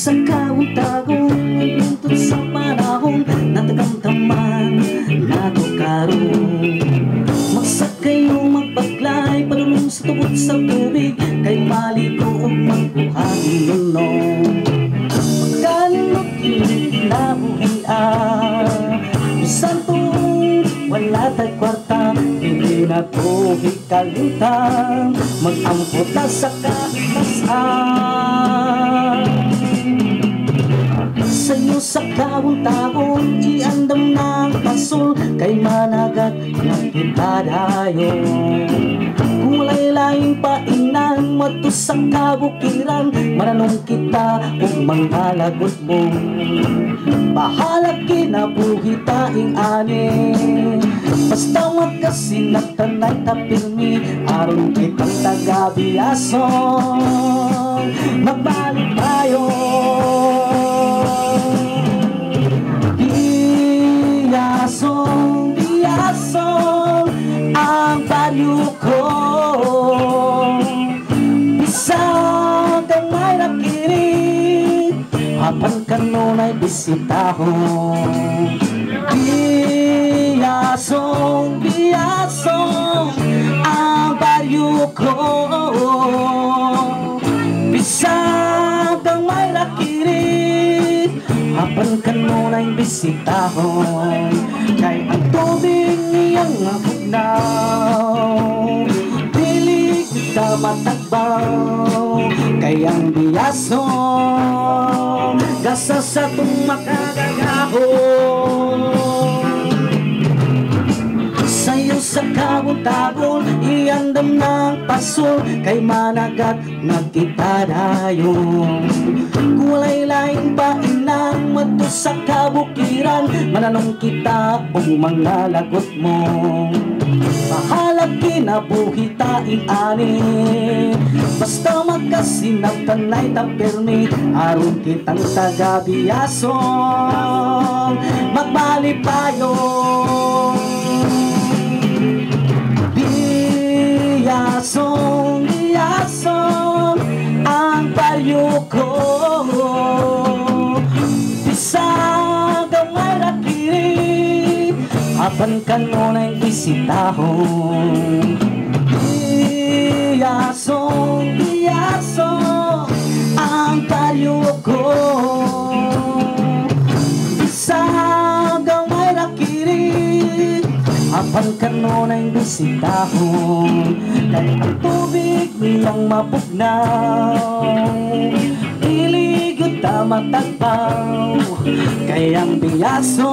sa kauntagon, nagluntod sa panahon, natagamdaman nato karon. Magsakay o magbaglay, padulong sa tubod sa tubig, kay maligo o magbuhangin nunong. Magkanot kinabuhian, bisan tong wala tay kwarta, hindi na to hikalimtan, mag-ampot na sa katasan. Sa'yo sa kauntagon, iandam ng pasol, kay managat na kita dayon. Kung walay laing painan, mato sa kabukiran, mananong kita kung mga lagot mo. Bahala kinabuhi taing ani, basta magkasinagtanay tapilmi, aron kitang taga-biyason, magbalik tayo. Biyasong, biyasong ang baryo ko, bisag ang may nakirit, habang kanunay bisitahon. Biyasong, biyasong ang baryo ko, bisag ang may nakirit, habang kanunay bisitahon. Kay ang tubig niyang mabugnaw, dili kita matagbaw. Kay ang biyason, gasa sa itong makagagahon. Sa'yo sa kauntagon, iandam ng pasol, kay managat nagkita dayon. Kung walay laing painan, mato sa kabukiran, mananong kita o mga lagot mo. Bahala kinabuhi taing ani, basta magkasinagtanay tapirmi, aron kitang taga-biyason, magbalik tayo. Biyasong, biyasong ang baryo ko, bisag ang may nakirit, habang kanunay bisitahon. Biyasong, biyasong ang baryo ko, bisag ang may nakirit, habang kanunay bisitahon. Kay ang tubig niyang mapugnaw, iligod ta matagpaw. Kay ang biyason,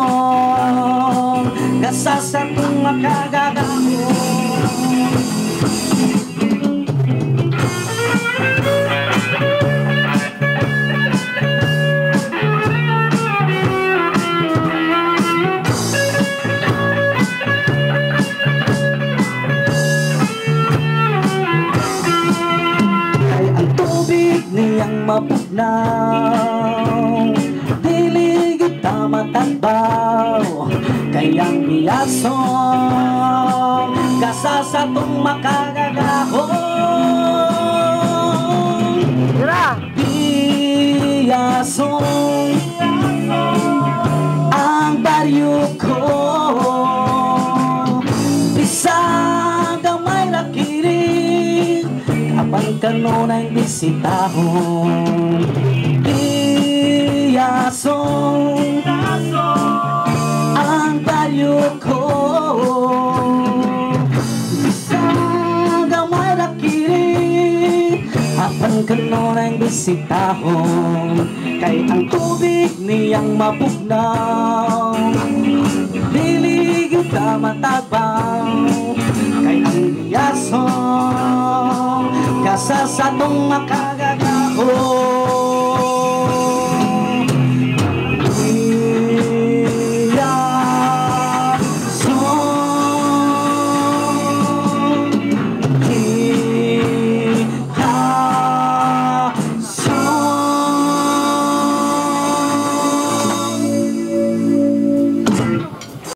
gasasa kung makagagahon. Niyang mapugnaw, dili kita matagbaw. Kayang biyason, gasa sa itong makagagahon. Biyason, ang baryo ko, bisag ang may nakirit, kapag kanunay bisitahon. Biyasong, ang baryo ko, bisag ang may nakirit, kapag kanunay bisitahon. Kay ang tubig niyang mapugnaw, dili kita matagbaw. Kay ang biyason, gasa sa itong makagagahon.